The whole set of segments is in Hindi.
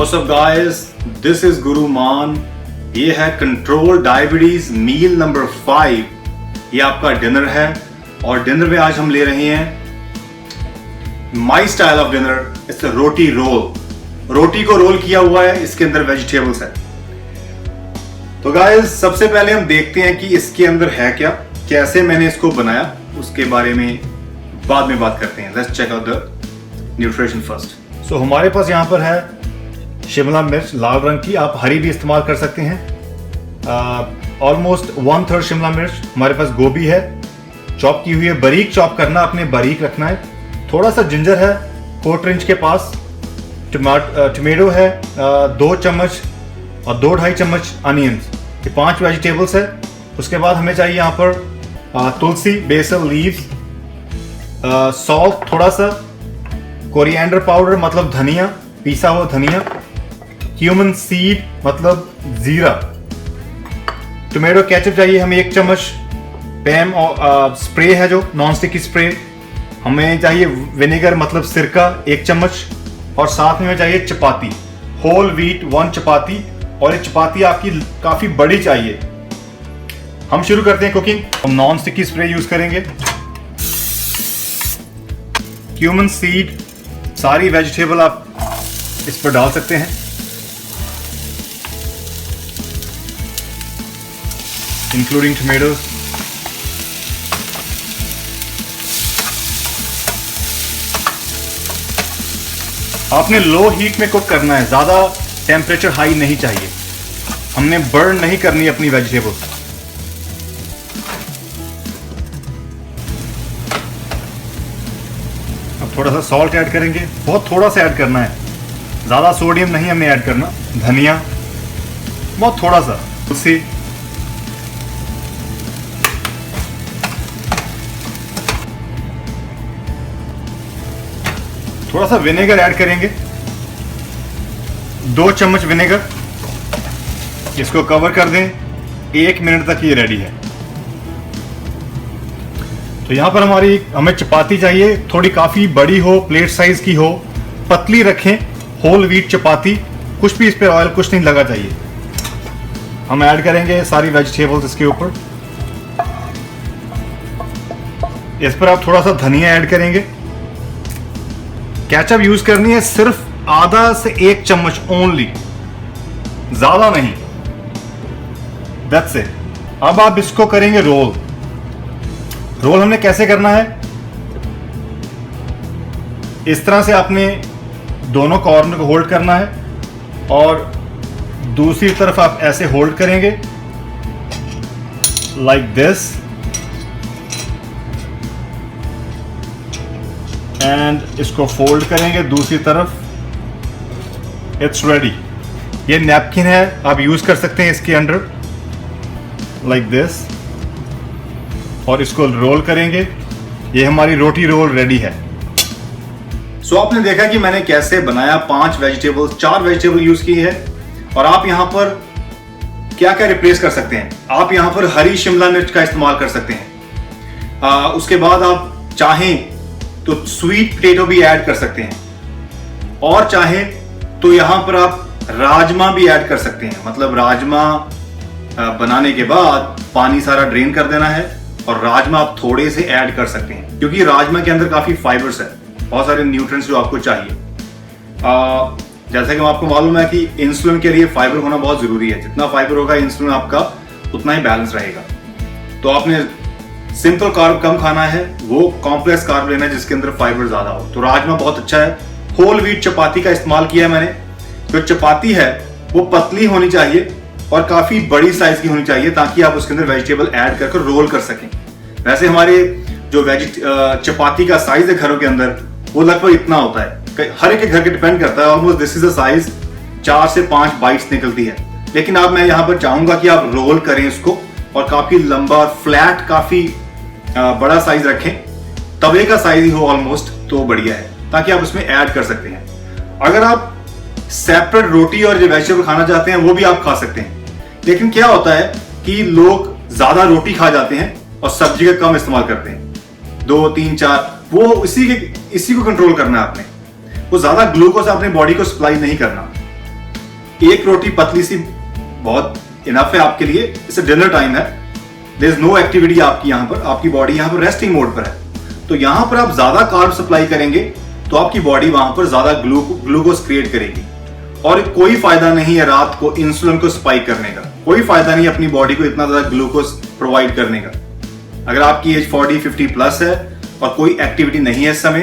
What's up guys, this is गुरु मान। ये है कंट्रोल डायबिटीज मील नंबर 5। ये आपका डिनर है और डिनर में आज हम ले रहे हैं my style of dinner. It's roti roll. रोटी को रोल किया हुआ है, इसके अंदर वेजिटेबल्स है। तो गाइस सबसे पहले हम देखते हैं कि इसके अंदर है क्या, कैसे मैंने इसको बनाया, उसके बारे में बाद में बात करते हैं। Let's check out the nutrition first. So हमारे पास यहाँ पर है शिमला मिर्च लाल रंग की, आप हरी भी इस्तेमाल कर सकते हैं। ऑलमोस्ट 1/3 शिमला मिर्च। हमारे पास गोभी है, चॉप की हुई है, बारीक चॉप करना, अपने बारीक रखना है। थोड़ा सा जिंजर है 1/4 इंच के पास। टमाटो है 2 चम्मच और 2-2.5 चम्मच अनियंस। ये 5 वेजिटेबल्स है। उसके बाद हमें चाहिए यहाँ पर तुलसी, बेसल लीव्स, सॉल्ट थोड़ा सा, कोरिएंडर पाउडर मतलब धनिया, पिसा हुआ धनिया, क्यूमन सीड मतलब जीरा, टोमेटो केचप चाहिए हमें 1 चम्मच, पैम और स्प्रे है जो नॉन स्टिकी स्प्रे, हमें चाहिए विनेगर मतलब सिरका 1 चम्मच, और साथ में चाहिए चपाती, होल व्हीट 1 चपाती। और ये चपाती आपकी काफी बड़ी चाहिए। हम शुरू करते हैं कुकिंग। हम नॉन स्टिकी स्प्रे यूज करेंगे। क्यूमन सीड, सारी वेजिटेबल आप इस पर डाल सकते हैं, इंक्लूडिंग टोमेटोज। आपने लो हीट में कुक करना है, ज्यादा टेम्परेचर हाई नहीं चाहिए। हमने बर्न नहीं करनी अपनी वेजिटेबल्स। अब थोड़ा सा सॉल्ट ऐड करेंगे, बहुत थोड़ा सा ऐड करना है, ज्यादा सोडियम नहीं हमने ऐड करना। धनिया बहुत थोड़ा सा, तुलसी, थोड़ा सा विनेगर ऐड करेंगे, 2 चम्मच विनेगर। इसको कवर कर दें, 1 मिनट तक ये रेडी है। तो यहां पर हमें चपाती चाहिए, थोड़ी काफी बड़ी हो, प्लेट साइज की हो, पतली रखें, होल व्हीट चपाती, कुछ भी इस पे ऑयल कुछ नहीं लगा चाहिए। हम ऐड करेंगे सारी वेजिटेबल्स इसके ऊपर। इस पर आप थोड़ा सा धनिया ऐड करेंगे। केचप यूज करनी है सिर्फ आधा से 1 चम्मच ओनली, ज्यादा नहीं। That's it. अब आप इसको करेंगे रोल। रोल हमने कैसे करना है, इस तरह से आपने दोनों कॉर्नर को होल्ड करना है और दूसरी तरफ आप ऐसे होल्ड करेंगे लाइक दिस, एंड इसको फोल्ड करेंगे दूसरी तरफ। It's ready. ये नैपकिन है, आप यूज कर सकते हैं इसके अंडर लाइक दिस, और इसको रोल करेंगे। ये हमारी रोटी रोल रेडी है। सो आपने देखा कि मैंने कैसे बनाया। 5 वेजिटेबल, 4 वेजिटेबल यूज की है। और आप यहां पर क्या क्या रिप्लेस कर सकते हैं, आप यहां पर हरी शिमला मिर्च का इस्तेमाल कर सकते हैं। उसके बाद आप चाहें तो स्वीट पोटैटो भी ऐड कर सकते हैं, और चाहें तो यहां पर आप राजमा भी ऐड कर सकते हैं। मतलब राजमा बनाने के बाद पानी सारा ड्रेन कर देना है और राजमा आप थोड़े से ऐड कर सकते हैं, क्योंकि राजमा के अंदर काफी फाइबर्स है, बहुत सारे न्यूट्रिएंट्स जो आपको चाहिए। जैसा कि आपको मालूम है कि इंसुलिन के लिए फाइबर होना बहुत जरूरी है। जितना फाइबर होगा इंसुलिन आपका उतना ही बैलेंस रहेगा। तो आपने सिंपल कार्ब कम खाना है, वो कॉम्प्लेक्स कार्ब लेना है जिसके अंदर फाइबर ज्यादा हो। तो राजमा बहुत अच्छा है। होल व्हीट चपाती का इस्तेमाल किया है मैंने। जो चपाती है वो पतली होनी चाहिए और काफी बड़ी साइज की होनी चाहिए, ताकि आप उसके अंदर वेजिटेबल ऐड करके रोल कर सकें। वैसे हमारे जो चपाती का साइज है घरों के अंदर, वो लगभग इतना होता है। हर एक के घर के डिपेंड करता है। Almost this is the size, 4 से 5 बाइट्स निकलती है। लेकिन अब मैं यहाँ पर चाहूंगा कि आप रोल करें इसको, और काफी लंबा और फ्लैट, काफी बड़ा साइज रखें। तवे का साइज ही हो ऑलमोस्ट, तो बढ़िया है, ताकि आप उसमें ऐड कर सकते हैं। अगर आप सेपरेट रोटी और जो वेजिटेबल खाना चाहते हैं वो भी आप खा सकते हैं। लेकिन क्या होता है कि लोग ज्यादा रोटी खा जाते हैं और सब्जी का कम इस्तेमाल करते हैं, 2, 3, 4। वो इसी को कंट्रोल करना है आपने। वो ज्यादा ग्लूकोज अपने बॉडी को सप्लाई नहीं करना। एक रोटी पतली सी बहुत इनफ है आपके लिए, इससे डिनर टाइम है, देयर इज नो एक्टिविटी आपकी, यहाँ पर आपकी बॉडी यहाँ पर रेस्टिंग मोड पर है। तो यहाँ पर आप ज्यादा कार्ब सप्लाई करेंगे तो आपकी बॉडी वहां पर ज्यादा ग्लूकोज क्रिएट करेगी, और कोई फायदा नहीं है रात को इंसुलिन को स्पाइक करने का, कोई फायदा नहीं अपनी बॉडी को इतना ज्यादा ग्लूकोज प्रोवाइड करने का। अगर आपकी एज 40-50 प्लस है और कोई एक्टिविटी नहीं है इस समय,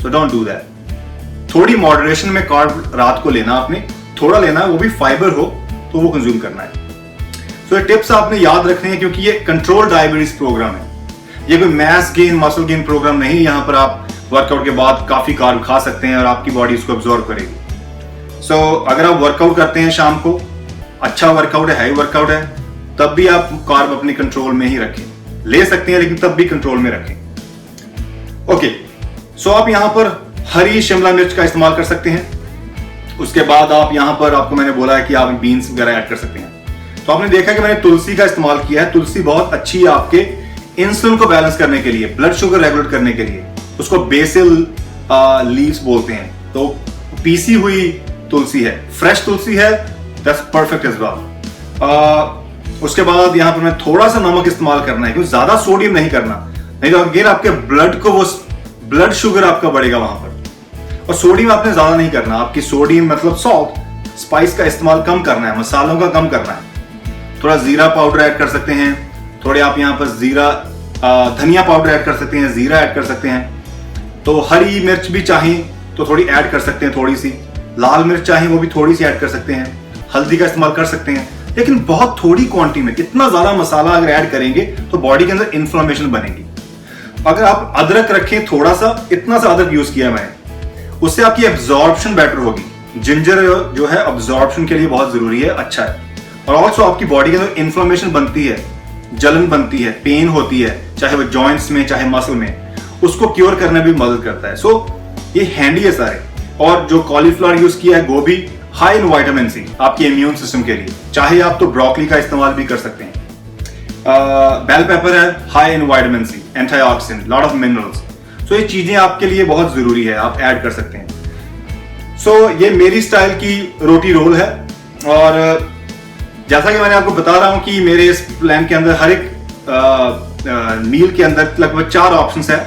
तो डोंट डू दैट। थोड़ी मॉडरेशन में कार्ब रात को लेना, आपने थोड़ा लेना है, वो भी फाइबर हो तो वो कंज्यूम करना है। तो ये टिप्स आपने याद रखने हैं, क्योंकि ये कंट्रोल डायबिटीज प्रोग्राम है, ये कोई mass gain muscle gain program नहीं है। यहाँ पर आप वर्कआउट के बाद काफी कार्ब खा सकते हैं और आपकी बॉडी उसको अब्सॉर्ब करेगी। सो अगर आप वर्कआउट करते हैं शाम को, अच्छा वर्कआउट है, हैवी वर्कआउट है, तब भी आप कार्ब अपने कंट्रोल में ही रखें, ले सकते हैं लेकिन तब भी कंट्रोल में रखें। ओके, सो आप यहाँ पर हरी शिमला मिर्च का इस्तेमाल कर सकते हैं। उसके बाद आप यहाँ पर, आपको मैंने बोला है कि आप बीन्स वगैरह ऐड कर सकते हैं। तो आपने देखा कि मैंने तुलसी का इस्तेमाल किया है। तुलसी बहुत अच्छी है आपके इंसुलिन को बैलेंस करने के लिए, ब्लड शुगर रेगुलेट करने के लिए। उसको बेसिल लीव्स बोलते हैं। तो पीसी हुई तुलसी है, फ्रेश तुलसी है, दैट्स परफेक्ट एज वेल। उसके बाद यहाँ पर मैं थोड़ा सा नमक इस्तेमाल करना है, क्योंकि ज्यादा सोडियम नहीं करना, नहीं तो अगेन आपके ब्लड को वो ब्लड शुगर आपका बढ़ेगा वहां पर। और सोडियम आपने ज्यादा नहीं करना, आपकी सोडियम मतलब सॉल्ट, स्पाइस का इस्तेमाल कम करना है, मसालों का कम करना है। थोड़ा जीरा पाउडर ऐड कर सकते हैं, थोड़े आप यहाँ पर जीरा धनिया पाउडर ऐड कर सकते हैं, जीरा ऐड कर सकते हैं। तो हरी मिर्च भी चाहें तो थोड़ी ऐड कर सकते हैं, थोड़ी सी लाल मिर्च चाहें वो भी थोड़ी सी ऐड कर सकते हैं, हल्दी का इस्तेमाल कर सकते हैं, लेकिन बहुत थोड़ी क्वांटिटी में। इतना ज्यादा मसाला अगर ऐड करेंगे तो बॉडी के अंदर इन्फ्लेमेशन बनेगी। अगर आप अदरक रखें थोड़ा सा, इतना सा अदरक यूज किया मैंने, उससे आपकी एब्जॉर्प्शन बेटर होगी। जिंजर जो है एब्जॉर्प्शन के लिए बहुत जरूरी है, अच्छा है। और ऑल्सो आपकी बॉडी के अंदर इन्फ्लेमेशन बनती है, जलन बनती है, पेन होती है, चाहे वो जॉइंट्स में चाहे मसल में, उसको क्योर करने में भी मदद करता है। सो ये हैंडी है सारे। और जो कॉलीफ्लावर यूज किया है गोभी, हाई इन विटामिन सी आपके इम्यून सिस्टम के लिए। चाहे आप तो ब्रोकली का इस्तेमाल भी कर सकते हैं। बेल पेपर है, high in vitamin C, antioxidant, lot of minerals. So ये चीजें आपके लिए बहुत जरूरी है, आप ऐड कर सकते हैं। सो ये मेरी स्टाइल की रोटी रोल है। और जैसा कि मैंने आपको बता रहा हूं कि मेरे इस प्लान के अंदर हर एक मील के अंदर लगभग 4 ऑप्शंस है।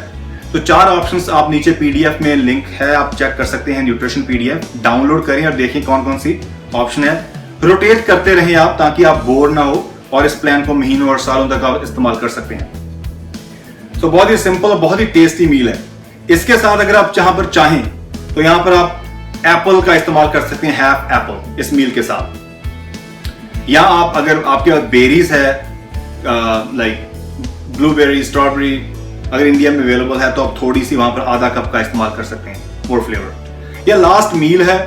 तो 4 ऑप्शंस आप नीचे पीडीएफ में लिंक है, आप चेक कर सकते हैं। न्यूट्रिशन पीडीएफ डाउनलोड करें और देखें कौन कौन सी ऑप्शन है। रोटेट करते रहें आप, ताकि आप बोर ना हो और इस प्लान को महीनों और सालों तक आप इस्तेमाल कर सकते हैं। तो बहुत ही सिंपल और बहुत ही टेस्टी मील है। इसके साथ अगर आप जहां पर चाहें तो यहां पर आप एप्पल का इस्तेमाल कर सकते हैं, हाफ एप्पल इस मील के साथ। या आप अगर आपके पास बेरीज है, लाइक ब्लूबेरी, स्ट्रॉबेरी, अगर इंडिया में अवेलेबल है तो आप थोड़ी सी वहां पर आधा कप का इस्तेमाल कर सकते हैं, मोर फ्लेवर। या लास्ट मील है,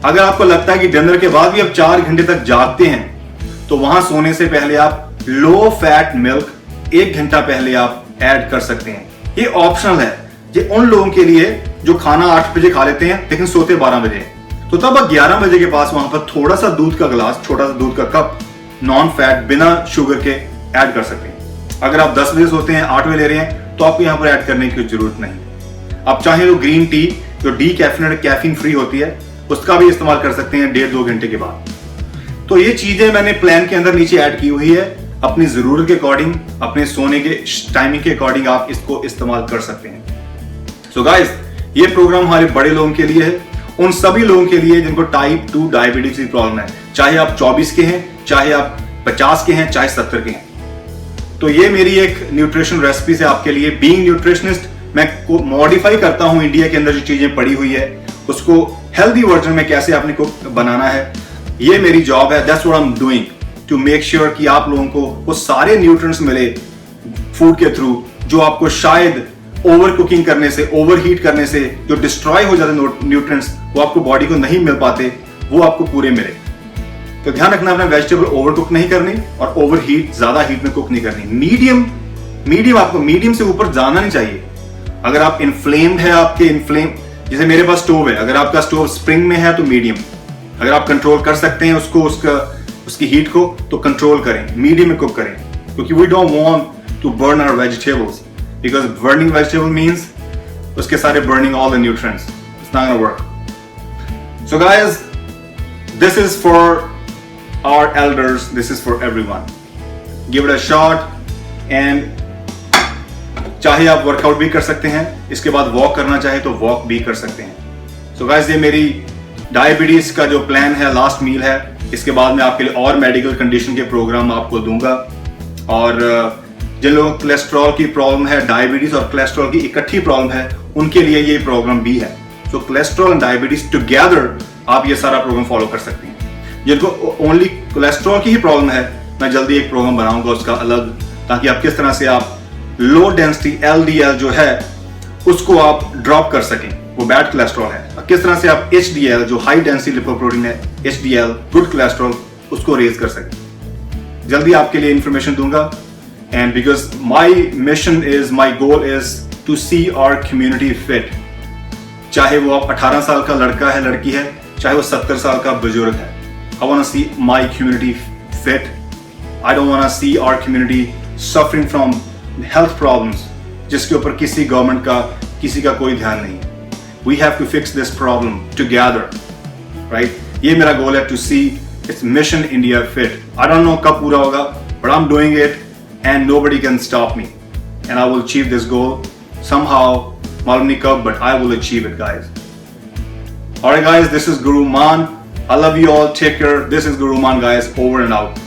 अगर आपको लगता है कि डिनर के बाद भी आप 4 घंटे तक जागते हैं, तो वहां सोने से पहले आप लो फैट मिल्क 1 घंटा पहले आप ऐड कर सकते हैं। ये ऑप्शनल है, ये उन लोगों के लिए जो खाना 8 बजे खा लेते हैं लेकिन सोते 12 बजे। तो तब आप 11 बजे के पास वहां पर थोड़ा सा दूध का गिलास, छोटा सा दूध का कप, नॉन फैट बिना शुगर के ऐड कर सकते हैं। अगर आप 10 बजे सोते हैं, 8 बजे ले रहे हैं, तो आपको यहाँ पर ऐड करने की जरूरत नहीं। आप चाहें तो ग्रीन टी जो कैफीन फ्री होती है, उसका भी इस्तेमाल कर सकते हैं 1.5-2 घंटे के बाद। तो ये चीजें मैंने प्लान के अंदर नीचे ऐड की हुई है। अपनी जरूरत के अकॉर्डिंग, अपने सोने के टाइमिंग के अकॉर्डिंग आप इसको इस्तेमाल कर सकते हैं। सो गाइस, ये प्रोग्राम हमारे बड़े लोगों के लिए है, उन सभी लोगों के लिए जिनको टाइप 2 डायबिटीज की प्रॉब्लम है, चाहे आप 24 के हैं, चाहे आप 50 के हैं, चाहे 70 के हैं। तो ये मेरी एक न्यूट्रिशन रेसिपी है आपके लिए। बीइंग न्यूट्रिशनिस्ट, मैं मॉडिफाई करता हूं इंडिया के अंदर जो चीजें पड़ी हुई है, उसको हेल्दी वर्जन में कैसे आपने को बनाना है, ये मेरी जॉब है। That's what I am doing to make sure कि आप लोगों को वो सारे न्यूट्रिएंट्स मिले फूड के थ्रू, जो आपको शायद ओवर कुकिंग करने से, ओवर हीट करने से जो डिस्ट्रॉय हो जाते न्यूट्रिएंट्स, वो आपको बॉडी को नहीं मिल पाते, वो आपको पूरे मिले। तो ध्यान रखना, अपना वेजिटेबल ओवर कुक नहीं करनी और ओवर हीट, ज्यादा हीट में कुक नहीं करनी। मीडियम आपको मीडियम से ऊपर जाना नहीं चाहिए। अगर आप इन्फ्लेम्ड है, जैसे मेरे पास स्टोव है, अगर आपका स्टोव स्प्रिंग में है तो मीडियम। अगर आप कंट्रोल कर सकते हैं उसकी हीट को, तो कंट्रोल करें, मीडियम में कुक करें, क्योंकि we don't want to burn our vegetables, because burning vegetable means उसके सारे burning all the nutrients, it's not gonna work. So guys, this is for our elders, this is for everyone. Give it a shot and चाहे आप वर्कआउट भी कर सकते हैं, इसके बाद वॉक करना चाहे तो वॉक भी कर सकते हैं। सो गाइस, ये मेरी डायबिटीज का जो प्लान है, लास्ट मील है। इसके बाद मैं आपके लिए और मेडिकल कंडीशन के प्रोग्राम आपको दूंगा, और जिन लोगों को कोलेस्ट्रॉल की प्रॉब्लम है, डायबिटीज और कोलेस्ट्रॉल की इकट्ठी प्रॉब्लम है, उनके लिए ये प्रोग्राम भी है। तो कोलेस्ट्रॉल एंड डायबिटीज टुगेदर आप ये सारा प्रोग्राम फॉलो कर सकते हैं। जिनको ओनली कोलेस्ट्रॉल की ही प्रॉब्लम है, मैं जल्दी एक प्रोग्राम बनाऊंगा उसका अलग, ताकि आप किस तरह से आप लो डेंसिटी LDL जो है उसको आप ड्रॉप कर सकें, वो बैड कोलेस्ट्रॉल है। किस तरह से आप HDL जो हाई डेंसिटी लिपोप्रोटीन है, HDL गुड कोलेस्ट्रॉल, उसको रेज कर सकें। जल्दी आपके लिए इंफॉर्मेशन दूंगा। And because my mission is, my goal is to see our community fit. चाहे वो आप 18 साल का लड़का है, लड़की है, चाहे वो 70 साल का बुजुर्ग है। I want to see my community fit. I don't want to see our community suffering from health problems जिसके ऊपर किसी गवर्नमेंट का, किसी का कोई ध्यान नहीं। We have to fix this problem together, right? ये मेरा गोल है, to see it's mission India fit. I don't know कब पूरा होगा, but I am doing it and nobody can stop me, and I will achieve this goal somehow. मालूम नहीं कब, but I will achieve it, guys. Alright guys, this is Guru Man. I love you all. Take care. This is Guru Man, guys. Over and out.